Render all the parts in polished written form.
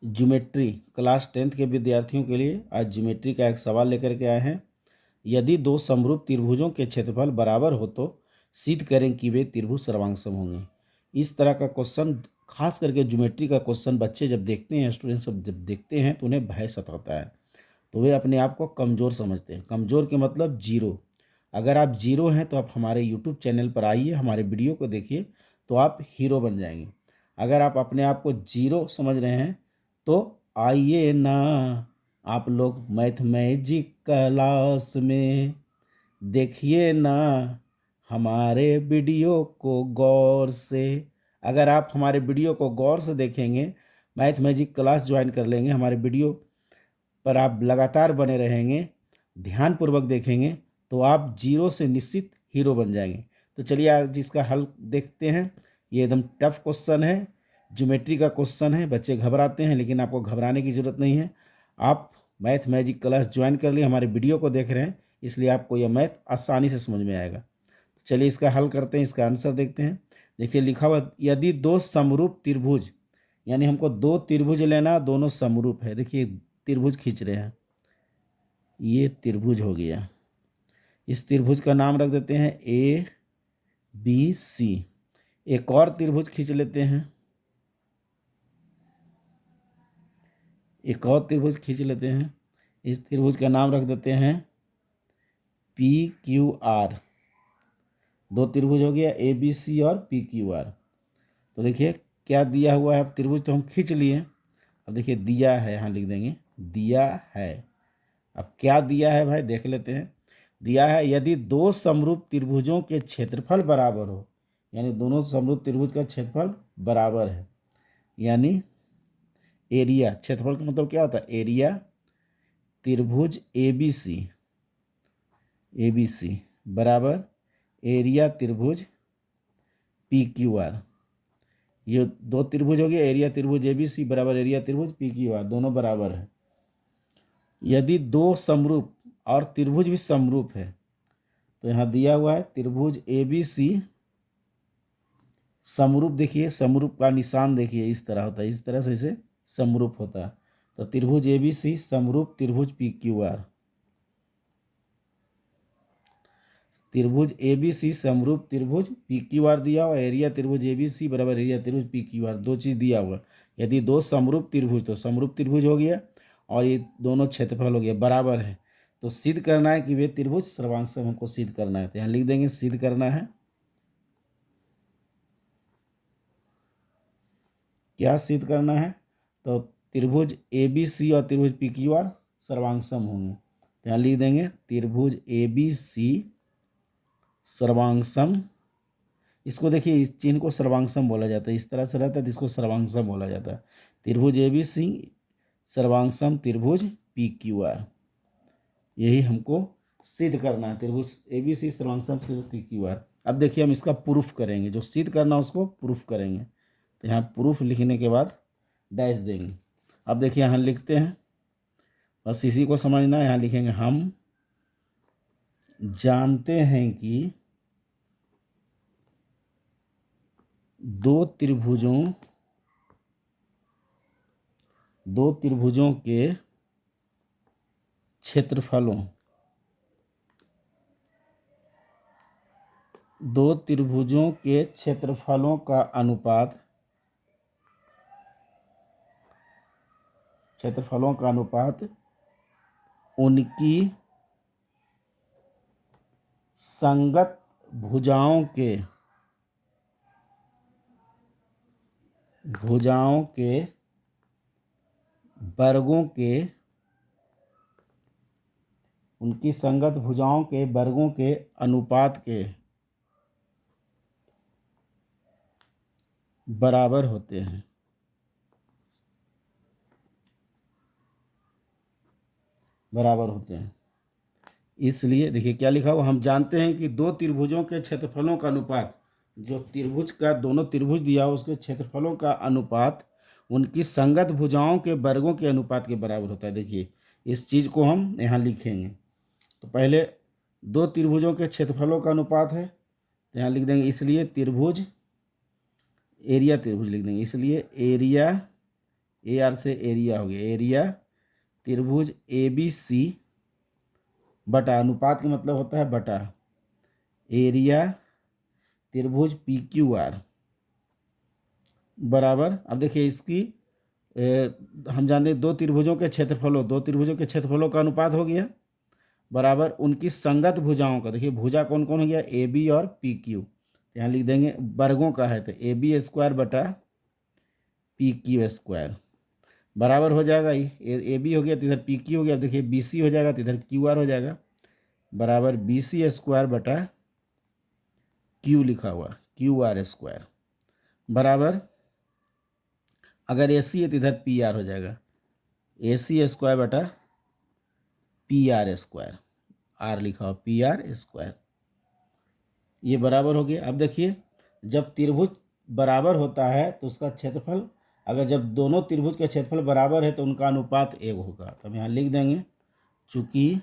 Geometry class 10th के विद्यार्थियों के लिए आज ज्योमेट्री का एक सवाल लेकर के आए हैं। यदि दो समरूप त्रिभुजों के क्षेत्रफल बराबर हो तो सिद्ध करें कि वे त्रिभुज सर्वांगसम होंगे। इस तरह का क्वेश्चन, खास करके ज्योमेट्री का क्वेश्चन बच्चे जब देखते हैं, स्टूडेंट सब जब देखते हैं तो उन्हें भय सताता है। तो वे अपने आप को कमज़ोर समझते हैं। कमज़ोर के मतलब जीरो। अगर आप जीरो हैं तो आप हमारे यूट्यूब चैनल पर आइए, हमारे वीडियो को देखिए, तो आप हीरो बन जाएंगे। अगर आप अपने आप को जीरो समझ रहे हैं तो आइए ना आप लोग मैथमेटिक क्लास में, देखिए ना हमारे वीडियो को गौर से। अगर आप हमारे वीडियो को गौर से देखेंगे, मैथमेटिक क्लास ज्वाइन कर लेंगे, हमारे वीडियो पर आप लगातार बने रहेंगे, ध्यानपूर्वक देखेंगे, तो आप जीरो से निश्चित हीरो बन जाएंगे। तो चलिए आज इसका हल देखते हैं। ये एकदम टफ क्वेश्चन है, ज्योमेट्री का क्वेश्चन है। बच्चे घबराते हैं, लेकिन आपको घबराने की ज़रूरत नहीं है। आप मैथ मैजिक क्लास ज्वाइन कर लिए, हमारे वीडियो को देख रहे हैं, इसलिए आपको यह मैथ आसानी से समझ में आएगा। तो चलिए इसका हल करते हैं, इसका आंसर देखते हैं। देखिए लिखा हुआ, यदि दो समरूप त्रिभुज, यानी हमको दो त्रिभुज लेना, दोनों समरूप है। देखिए त्रिभुज खींच रहे हैं, ये त्रिभुज हो गया। इस त्रिभुज का नाम रख देते हैं ए बी सी। एक और त्रिभुज खींच लेते हैं, एक और त्रिभुज खींच लेते हैं। इस त्रिभुज का नाम रख देते हैं पी क्यू आर। दो त्रिभुज हो गया, ए बी सी और पी क्यू आर। तो देखिए क्या दिया हुआ है। अब त्रिभुज तो हम खींच लिए, अब देखिए दिया है, यहाँ लिख देंगे दिया है। अब क्या दिया है भाई, देख लेते हैं। दिया है, यदि दो समरूप त्रिभुजों के क्षेत्रफल बराबर हो, यानी दोनों समरूप त्रिभुज का क्षेत्रफल बराबर है, यानी एरिया, क्षेत्रफल का मतलब क्या होता है, एरिया। त्रिभुज ए बी सी बराबर एरिया त्रिभुज पी क्यू आर। ये दो त्रिभुज हो गया, एरिया त्रिभुज ए बी सी बराबर एरिया त्रिभुज पी क्यू आर, दोनों बराबर है। यदि दो समरूप और त्रिभुज भी समरूप है, तो यहाँ दिया हुआ है त्रिभुज ए बी सी समरूप। देखिए समरूप का निशान देखिए, इस तरह होता है, इस तरह से इसे समरूप होता है। तो त्रिभुज ए बी सी समरूप त्रिभुज पी क्यू आर। त्रिभुज ए बी सी समरूप त्रिभुज पी क्यू आर दिया हुआ, एरिया त्रिभुज ए बी सी बराबर एरिया त्रिभुज पी क्यू आर, दो चीज़ दिया हुआ। यदि दो समरूप त्रिभुज, तो समरूप त्रिभुज हो गया, और ये दोनों क्षेत्रफल हो गया बराबर है। तो सिद्ध करना है कि वे त्रिभुज सर्वांगसम, हमको सिद्ध करना है। तो यहाँ लिख देंगे सिद्ध करना है। क्या सिद्ध करना है, तो त्रिभुज ए बी सी और त्रिभुज पी क्यू आर सर्वांगसम होंगे। तो यहाँ लिख देंगे त्रिभुज ए बी सी सर्वांगसम। इसको देखिए, इस चिन्ह को सर्वांगसम बोला जाता है, इस तरह से रहता है तो इसको सर्वांगसम बोला जाता है। त्रिभुज ए बी सी सर्वांगसम त्रिभुज पी क्यू आर, यही हमको सिद्ध करना है। त्रिभुज ए बी सी सर्वांगसम त्रिभुज पी क्यू आर। अब देखिए हम इसका प्रूफ करेंगे, जो सिद्ध करना उसको प्रूफ करेंगे। तो यहाँ प्रूफ लिखने के बाद डैश देंगे। अब देखिए यहाँ लिखते हैं, बस इसी को समझना है। यहाँ लिखेंगे हम जानते हैं कि दो त्रिभुजों के क्षेत्रफलों, दो त्रिभुजों के क्षेत्रफलों का अनुपात, क्षेत्रफलों का अनुपात उनकी संगत भुजाओं के वर्गों के, उनकी संगत भुजाओं के वर्गों के अनुपात के बराबर होते हैं। बराबर होते हैं। इसलिए देखिए क्या लिखा हुआ, हम जानते हैं कि दो त्रिभुजों के क्षेत्रफलों का अनुपात, जो त्रिभुज का दोनों त्रिभुज दिया हो उसके क्षेत्रफलों का अनुपात उनकी संगत भुजाओं के वर्गों के अनुपात के बराबर होता है। देखिए इस चीज़ को हम यहाँ लिखेंगे। तो पहले दो त्रिभुजों के क्षेत्रफलों का अनुपात है, तो यहाँ लिख देंगे इसलिए त्रिभुज, एरिया त्रिभुज लिख देंगे, इसलिए एरिया ए आर से एरिया हो गया, एरिया त्रिभुज ए बी सी बटा, अनुपात का मतलब होता है बटा, एरिया त्रिभुज पी क्यू आर बराबर। अब देखिए इसकी हम जानते हैं दो त्रिभुजों के क्षेत्रफलों का अनुपात हो गया बराबर उनकी संगत भुजाओं का। देखिए भुजा कौन कौन हो गया, ए बी और पी क्यू, यहाँ लिख देंगे वर्गों का है तो ए बी स्क्वायर बटा पी क्यू स्क्वायर बराबर हो जाएगा। ए बी हो गया तो इधर पी क्यू हो गया, अब देखिए बी सी हो जाएगा तो इधर क्यू आर हो जाएगा बराबर बी सी स्क्वायर बटा क्यू लिखा हुआ क्यू आर स्क्वायर बराबर, अगर ए सी है तो इधर पी आर हो जाएगा, ए सी स्क्वायर बटा पी आर स्क्वायर, आर लिखा हुआ पी आर स्क्वायर, ये बराबर हो गया। अब देखिए जब त्रिभुज बराबर होता है तो उसका क्षेत्रफल, अगर जब दोनों त्रिभुज का क्षेत्रफल बराबर है तो उनका अनुपात एक होगा। तो हम यहाँ लिख देंगे चूँकि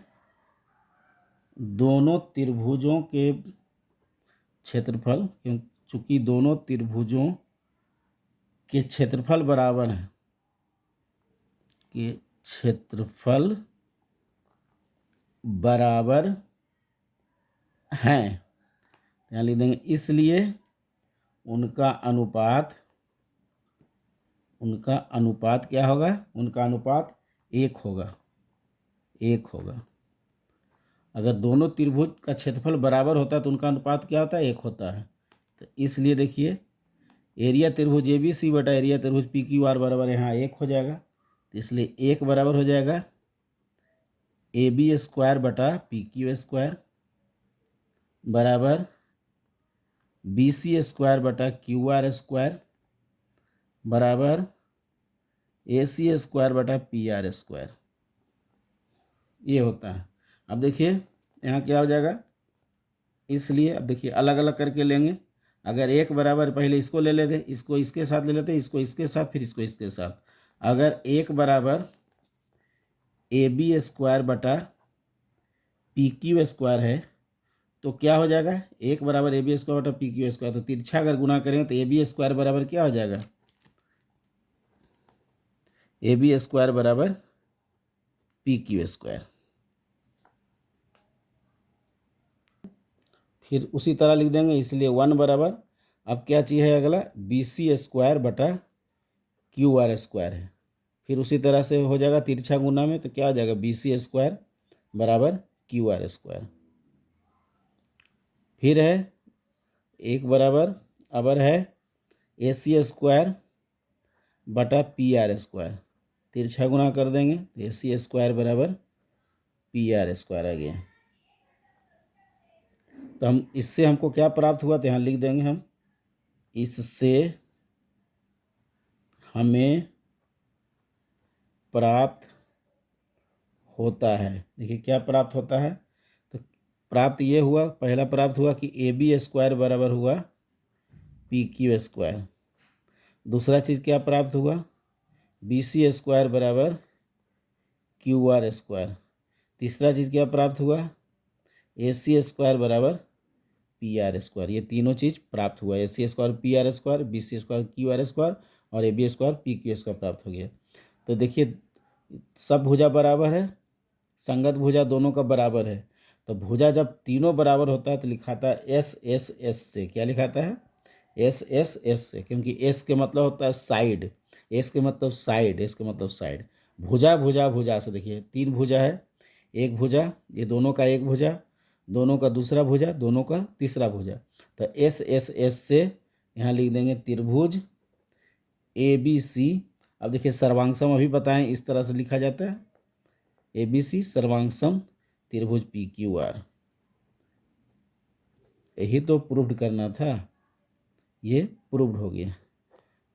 दोनों त्रिभुजों के क्षेत्रफल, चूँकि दोनों त्रिभुजों के क्षेत्रफल बराबर हैं, के क्षेत्रफल बराबर हैं, यहाँ लिख देंगे इसलिए उनका अनुपात क्या होगा, उनका अनुपात एक होगा, एक होगा। अगर दोनों त्रिभुज का क्षेत्रफल बराबर होता है तो उनका अनुपात क्या होता है, एक होता है। तो इसलिए देखिए एरिया त्रिभुज ए बी सी बटा एरिया त्रिभुज पी क्यू आर बराबर यहाँ एक हो जाएगा, तो इसलिए एक बराबर हो जाएगा ए बी स्क्वायर बटा पी क्यू स्क्वायर बराबर बी सी स्क्वायर बटा क्यू आर स्क्वायर बराबर ए सी स्क्वायर बटा पी आर स्क्वायर, ये होता है। अब देखिए यहाँ क्या हो जाएगा, इसलिए अब देखिए अलग अलग करके लेंगे। अगर एक बराबर, पहले इसको ले लेते, इसको इसके साथ ले लेते, इसको इसके साथ, फिर इसको इसके साथ। अगर एक बराबर ए बी स्क्वायर बटा पी क्यू स्क्वायर है तो क्या हो जाएगा, एक बराबर ए बी स्क्वायर बटा पी क्यू स्क्वायर, तो तिरछा अगर गुना करेंगे तो ए बी स्क्वायर बराबर क्या हो जाएगा, ए बी स्क्वायर बराबर पी क्यू स्क्वायर। फिर उसी तरह लिख देंगे, इसलिए वन बराबर, अब क्या चाहिए है अगला, बी सी स्क्वायर बटा क्यू आर स्क्वायर है। फिर उसी तरह से हो जाएगा तिरछा गुना में, तो क्या हो जाएगा बी सी स्क्वायर बराबर क्यू आर स्क्वायर। फिर है एक बराबर, अबर है ए सी स्क्वायर बटा पी आर स्क्वायर, तिरछा गुना कर देंगे तो ए सी स्क्वायर बराबर पी आर स्क्वायर आ गया। तो हम इससे हमको क्या प्राप्त हुआ, तो यहाँ लिख देंगे हम, इससे हमें प्राप्त होता है। देखिए क्या प्राप्त होता है, तो प्राप्त ये हुआ, पहला प्राप्त हुआ कि ए बी स्क्वायर बराबर हुआ पी क्यू स्क्वायर। दूसरा चीज़ क्या प्राप्त हुआ, बी सी स्क्वायर बराबर क्यू आर स्क्वायर। तीसरा चीज़ क्या प्राप्त हुआ, ए सी स्क्वायर बराबर पी आर स्क्वायर। ये तीनों चीज़ प्राप्त हुआ, A C square P R square, B C square Q R square और A B square P Q square प्राप्त हो गया। तो देखिए सब भुजा बराबर है, संगत भुजा दोनों का बराबर है, तो भुजा जब तीनों बराबर होता है तो लिखाता है एस एस एस से। क्या लिखाता है, एस एस एस से, क्योंकि एस के मतलब होता है साइड, एस के मतलब साइड, एस के मतलब साइड। भुजा भुजा भुजा से देखिए तीन भुजा है, एक भुजा, ये दोनों का एक भुजा, दोनों का दूसरा भुजा, दोनों का तीसरा भुजा, तो एस एस एस से यहाँ लिख देंगे त्रिभुज ए बी सी। अब देखिए सर्वांगसम अभी बताएं इस तरह से लिखा जाता है, ए बी सी सर्वांगसम त्रिभुज पी क्यू आर। यही तो प्रूव्ड करना था, ये प्रूव्ड हो गया।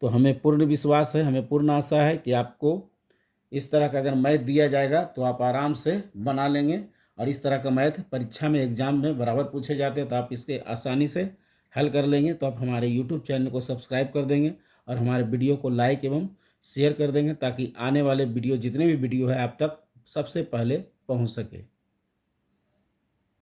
तो हमें पूर्ण विश्वास है, हमें पूर्ण आशा है कि आपको इस तरह का अगर मैथ दिया जाएगा तो आप आराम से बना लेंगे, और इस तरह का मैथ परीक्षा में एग्जाम में बराबर पूछे जाते हैं तो आप इसके आसानी से हल कर लेंगे। तो आप हमारे यूट्यूब चैनल को सब्सक्राइब कर देंगे और हमारे वीडियो को लाइक एवं शेयर कर देंगे, ताकि आने वाले वीडियो जितने भी वीडियो है आप तक सबसे पहले पहुंच सके।